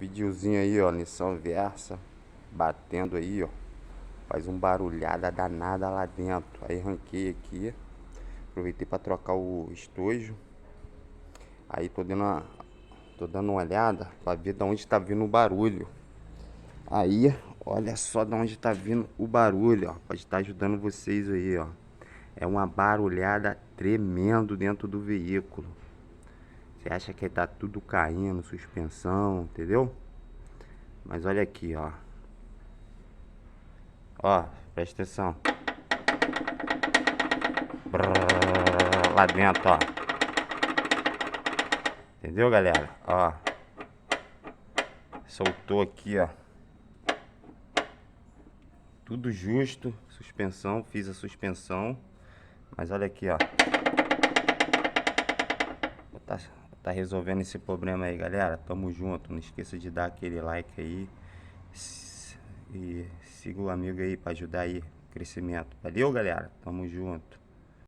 Videozinho aí, ó, Nissan Versa batendo aí, ó. Faz um barulhada danada lá dentro. Aí ranquei aqui. Aproveitei para trocar o estojo. Aí tô dando uma olhada para ver de onde tá vindo o barulho. Aí, olha só de onde tá vindo o barulho, ó. Pode estar ajudando vocês aí, ó. É uma barulhada tremendo dentro do veículo. Você acha que tá tudo caindo, suspensão, entendeu? Mas olha aqui, ó. Ó, presta atenção. Brrr, lá dentro, ó. Entendeu, galera? Ó. Soltou aqui, ó. Tudo justo. Suspensão, fiz a suspensão. Mas olha aqui, ó. Tá resolvendo esse problema aí, galera. Tamo junto. Não esqueça de dar aquele like aí. E siga o amigo aí pra ajudar aí o crescimento. Valeu, galera. Tamo junto.